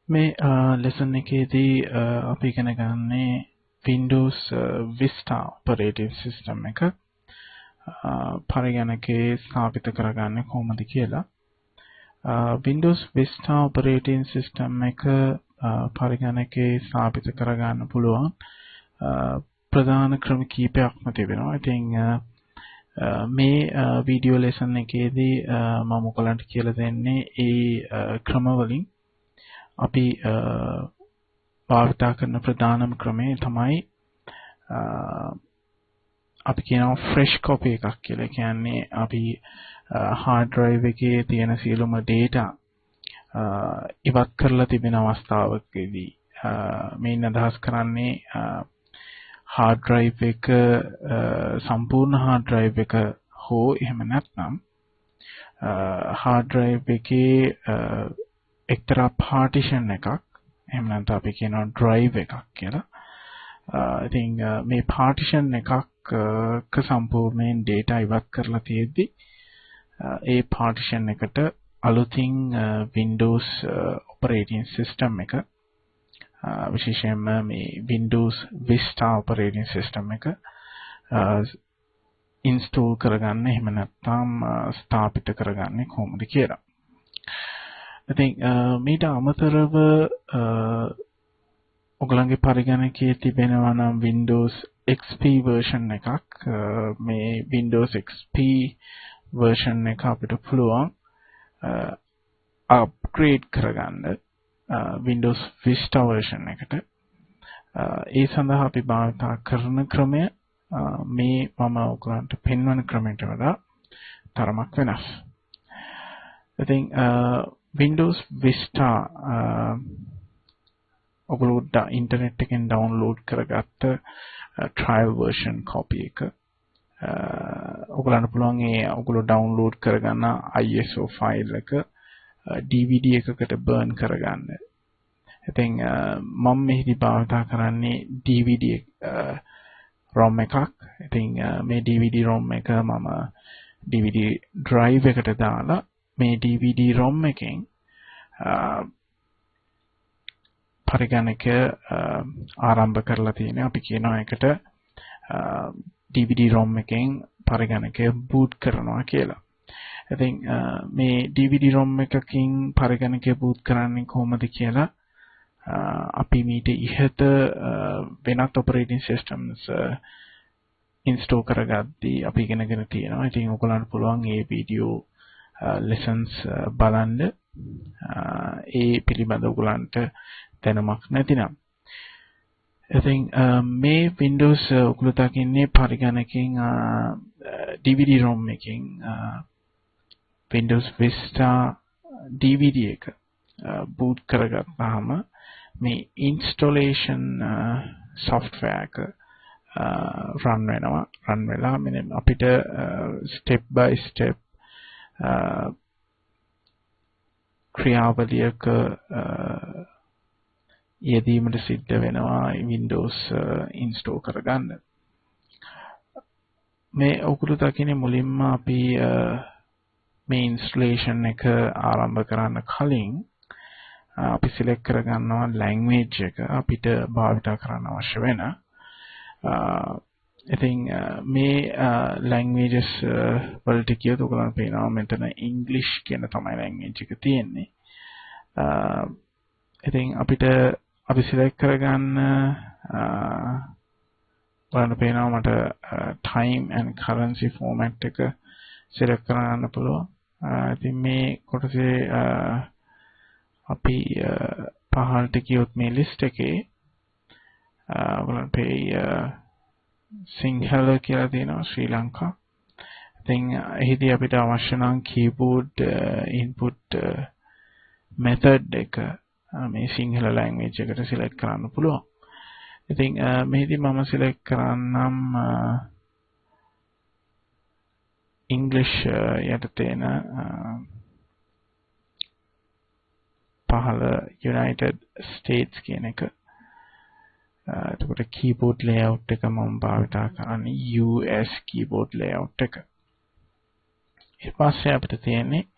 මේ ලෙසන් එකේදී අපි ඉගෙන ගන්නේ Windows Vista operating system එක පරිගණකයේ ස්ථාපිත කරගන්නේ කොහොමද කියලා. Windows Vista operating system එක පරිගණකයේ ස්ථාපිත කරගන්න පුළුවන් ප්‍රධාන ක්‍රම කීපයක්ම තිබෙනවා. ඉතින් මේ වීඩියෝ ලෙසන් එකේදී මම ඔයගලන්ට කියලා දෙන්නේ ඒ ක්‍රම වලින් අපි භාවිතා කරන ප්‍රධානම ක්‍රමය තමයි අපි කියනවා fresh copy එකක් කියලා. කියන්නේ අපි hard drive එකේ තියෙන සියලුම data ඉවත් කරලා තිබෙන අවස්ථාවකදී මේ අදහස් කරන්නේ hard drive එක සම්පූර්ණ hard drive එක හෝ එහෙම නැත්නම් hard drive එකේ එක්තරා partition එකක් එහෙම නැත්නම් අපි කියනවා drive එකක් කියලා. ඉතින් මේ partition එකක් සම්පූර්ණයෙන් data ඉවත් කරලා තියෙද්දි ඒ partition එකට අලුතින් Windows operating system එක විශේෂයෙන්ම මේ Windows Vista operating system එක install කරගන්න එහෙම නැත්නම් ස්ථාපිත කරගන්නේ කොහොමද කියලා. ඉතින් මීට අමතරව ඔයගලන්ගේ පරිගණකයේ තිබෙනවා නම් Windows XP version එකක් මේ Windows XP version එක අපිට පුළුවන් upgrade කරගන්න Windows Vista version එකට. ඒ සඳහා අපි භාවිත කරන ක්‍රමය මේ මම ඔයගලන්ට පෙන්වන ක්‍රමයට වඩා තරමක් වෙනස්. ඉතින් Windows Vista ඔයගොල්ලෝ ඉන්ටර්නෙට් එකෙන් ඩවුන්ලෝඩ් කරගත්ත trial version copy එක ඔයගලන්ට පුළුවන් ඒ ඔයගොල්ලෝ ඩවුන්ලෝඩ් කරගන්න ISO file එක DVD එකකට burn කරගන්න. ඉතින් මම මෙහිදී භාවිත කරන්නේ DVD ROM එකක්. ඉතින් මේ DVD ROM එක මම DVD drive එකට දාලා මේ DVD ROM එකෙන් පරිගණකය ආරම්භ කරලා තියෙනවා. අපි කියනවා එකට DVD ROM එකෙන් පරිගණකය boot කරනවා කියලා. ඉතින් මේ DVD ROM එකකින් පරිගණකය boot කරන්නේ කොහොමද කියලා අපි මීට ඉහත වෙනත් operating systems install කරගද්දී අපි ඉගෙනගෙන තියෙනවා. ඉතින් ඔයගලන්ට පුළුවන් මේ වීඩියෝ lessons බලන්න ඒ පිළිබඳව ඔයගලන්ට දැනුමක් නැතිනම්. ඉතින් මේ Windows ඔයගොල්ලෝ දකින්නේ පරිගණකෙන් DVD ROM එකෙන් Windows Vista DVD එක boot කරගත්තාම මේ installation software එක run වෙලා මෙන්න අපිට step by step ක්‍රියාවලියක යෙදීමට සිද්ධ වෙනවා Windows install කරගන්න. මේ ඔයගොල්ලෝ දකින්නේ මුලින්ම අපි මේ installation එක ආරම්භ කරන්න කලින් අපි select කරගන්නවා language එක අපිට භාවිත කරන්න අවශ්‍ය වෙන. ඉතින් මේ languages වලට කියොත් ඔයගොල්ලන්ට පේනවා මෙතන English කියන තමයි language එක තියෙන්නේ. ඉතින් අපිට අපි select කරගන්න බලන්න පේනවා මට time and currency format එක select කරගන්න පුළුවන්. ඉතින් මේ කොටසේ අපි පහළට ගියොත් මේ list එකේ බලන්න පේ සිංහල කියලා තියෙනවා ශ්‍රී ලංකා. ඉතින් එහිදී අපිට අවශ්‍ය නම් keyboard input method එක මේ සිංහල language එකට select කරන්න පුළුවන්. ඉතින් මෙහිදී මම select කරන්නම් English යට තියෙන පහළ United States කියන එක. එතකොට keyboard layout එක මම භාවිත කරන්නේ US keyboard layout එක. ඊට පස්සේ අපිට තියෙන්නේ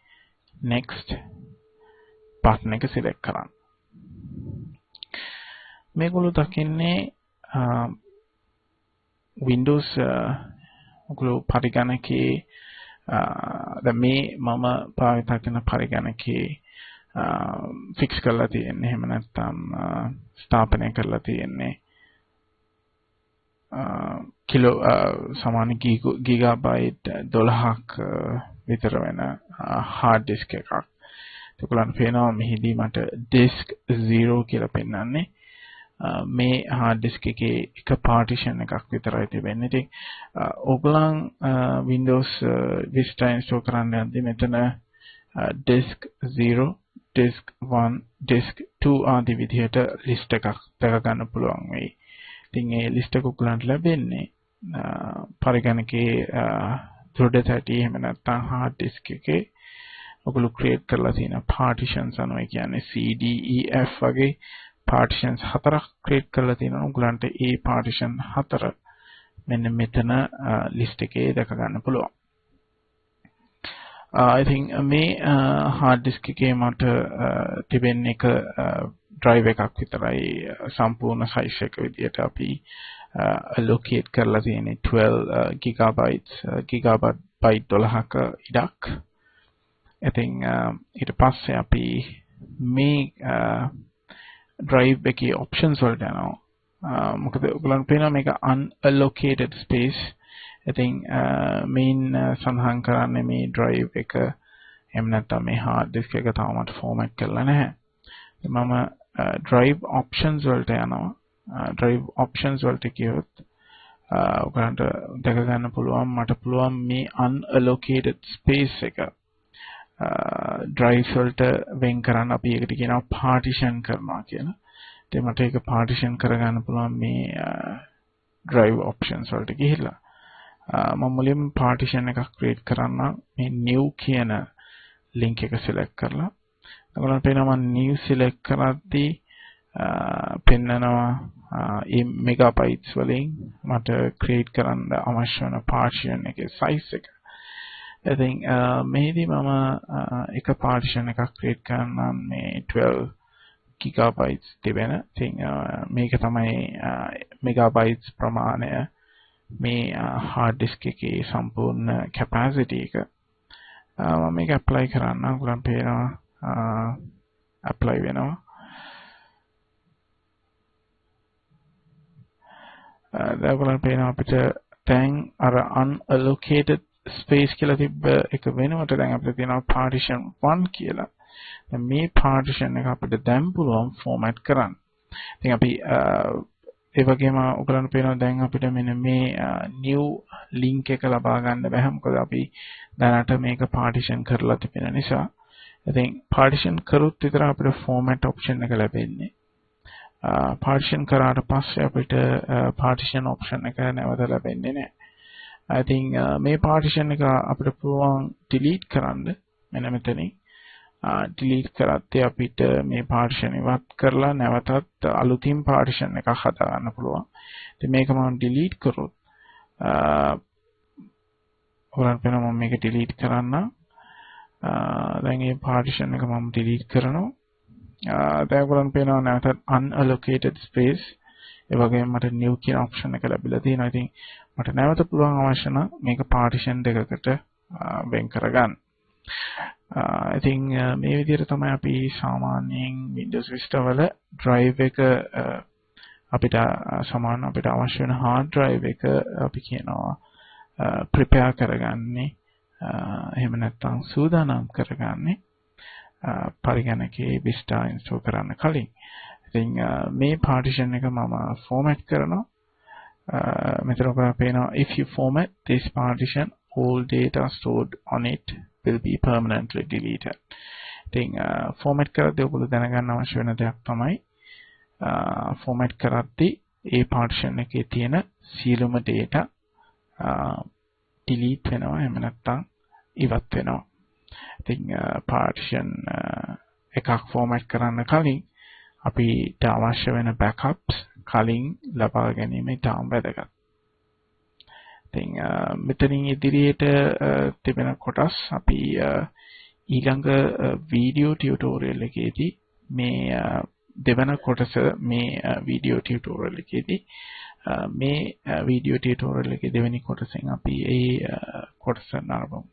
next button එක select කරන්න. මේගොල්ලෝ දකින්නේ Windows ඔගොල්ලෝ පරිගණකයේ දැන් මේ මම භාවිත කරන පරිගණකයේ ෆික්ස් කරලා තියෙන්නේ එහෙම නැත්නම් ස්ථාපනය කරලා තියෙන්නේ කිලෝ සමාන ගිගාබයිට් 12ක් විතර වෙන hard disk එකක්. ඒකලන් පේනවා මෙහිදී මට disk 0 කියලා පෙන්නන්නේ. මේ hard disk එකේ එක partition එකක් විතරයි තිබෙන්නේ. ඉතින් ඔයගොල්ලන් Windows Vista install කරන්න යද්දී මෙතන disk 0, disk 1, disk 2 ආදී විදිහට list එකක් දැක ගන්න පුළුවන් වෙයි. ඉතින් මේ list එක ඔයගොල්ලන්ට ලැබෙන්නේ පරිගණකයේ දෘඩ තැටි එහෙම නැත්නම් hard disk එකේ ඔයගොල්ලෝ create කරලා තියෙන partitions අනුව කියන්නේ C D E F වගේ partitions 4ක් create කරලා තියෙනවා. ඔයගොල්ලන්ට ඒ partition 4 මෙන්න මෙතන list එකේ දැක ගන්න පුළුවන්. I think මේ hard disk එකේ මට තිබෙන්නේ එක drive එකක් විතරයි සම්පූර්ණ size එක විදිහට අපි allocate කරලා තියෙන්නේ 12 gigabytes gigabyte 12ක ඉඩක්. ඉතින් ඊට පස්සේ අපි මේ drive එකේ options වලට යනවා. මොකද ඔයගොල්ලන්ට පේනවා මේක unallocated space. ඉතින් main සඳහන් කරන්නේ මේ drive එක එහෙම නැත්නම් මේ hard disk එක තාමත් format කරලා නැහැ. මම drive options වලට යනවා. drive options වලට ගියොත් ඔයගොල්ලන්ට දැක ගන්න පුළුවන් මට පුළුවන් මේ unallocated space එක drive වලට වෙන් කරන්න අපි ඒකට කියනවා partition කරනවා කියලා. ඉතින් මට ඒක partition කරගන්න පුළුවන් මේ drive options වලට ගිහිල්ලා. මම මුලින්ම partition එකක් create කරන්න මේ new කියන link එක select කරලා. ඔයගොල්ලන්ට පේනවා මම new select කරද්දී පෙන්නනවා මේ megabytes වලින් මට create කරන්න අවශ්‍ය වෙන partition එකේ size එක. ඉතින් මෙහිදී මම එක partition එකක් create කරන්නම් මේ 12 gigabytes තිබෙන. ඉතින් මේක තමයි megabytes ප්‍රමාණය මේ hard disk එකේ සම්පූර්ණ capacity එක. මම මේක apply කරන්න. ඔයගොල්ලන් පේනවා apply වෙනවා. දැන් ඔයගොල්ලන් පේනවා අපිට දැන් අර unallocated space කියලා තිබ්බ එක වෙනවට දැන් අපිට තියෙනවා partition 1 කියලා. දැන් මේ partition එක අපිට දැන් පුළුවන් format කරන්න. ඉතින් අපි ඒ වගේම ඔයගොල්ලන්ට පේනවා දැන් අපිට මෙන්න මේ new link එක ලබා ගන්න බැහැ. මොකද අපි දැනට මේක partition කරලා තිබෙන නිසා. ඉතින් partition කරොත් විතර අපිට format option එක ලැබෙන්නේ. partition කරාට පස්සේ අපිට partition option එක නැවත ලැබෙන්නේ නැහැ. I think මේ partition එක අපිට පුළුවන් delete කරන්න. මෙන්න මෙතනින් delete කරද්දී අපිට මේ partition ඉවත් කරලා නැවතත් අලුතින් partition එකක් හදා ගන්න පුළුවන්. ඉතින් මේක මම delete කරොත් ඔයාලට පේනවා මම මේක delete කරන්න. දැන් මේ partition එක මම delete කරනවා. දැන් ඔයාලට පේනවා නැවතත් unallocated space ඒ වගේම මට new කියන option එක ලැබිලා තියෙනවා. ඉතින් මට නැවත පුළුවන් අවශ්‍ය නම් මේක partition දෙකකට වෙන් කරගන්න. ඉතින් මේ විදිහට තමයි අපි සාමාන්‍යයෙන් Windows Vista වල drive එක අපිට අවශ්‍ය වෙන hard drive එක අපි කියනවා prepare කරගන්නේ. එහෙම නැත්නම් සූදානම් කරගන්නේ පරිගණකයේ Vista install කරන්න කලින්. ඉතින් මේ partition එක මම format කරනවා. මෙතන ඔයාලට පේනවා if you format this partition all data stored on it will be permanently deleted. ඉතින් format කරද්දී ඔයගොල්ලෝ දැනගන්න අවශ්‍ය වෙන දෙයක් තමයි format කරද්දී ඒ partition එකේ තියෙන සියලුම data delete වෙනවා එහෙම නැත්නම් ඉවත් වෙනවා. ඉතින් partition එකක් format කරන්න කලින් අපිට අවශ්‍ය වෙන backups කලින් ලබා ගැනීම ඉතාම වැදගත්. ඉතින් මෙතනින් ඉදිරියට තිබෙන කොටස් අපි ඊළඟ වීඩියෝ ටියුටෝරියල් එකේදී මේ දෙවන කොටස මේ වීඩියෝ ටියුටෝරියල් එකේදී මේ වීඩියෝ ටියුටෝරියල් එකේ දෙවෙනි කොටසෙන් අපි ඒ කොටස නරඹමු.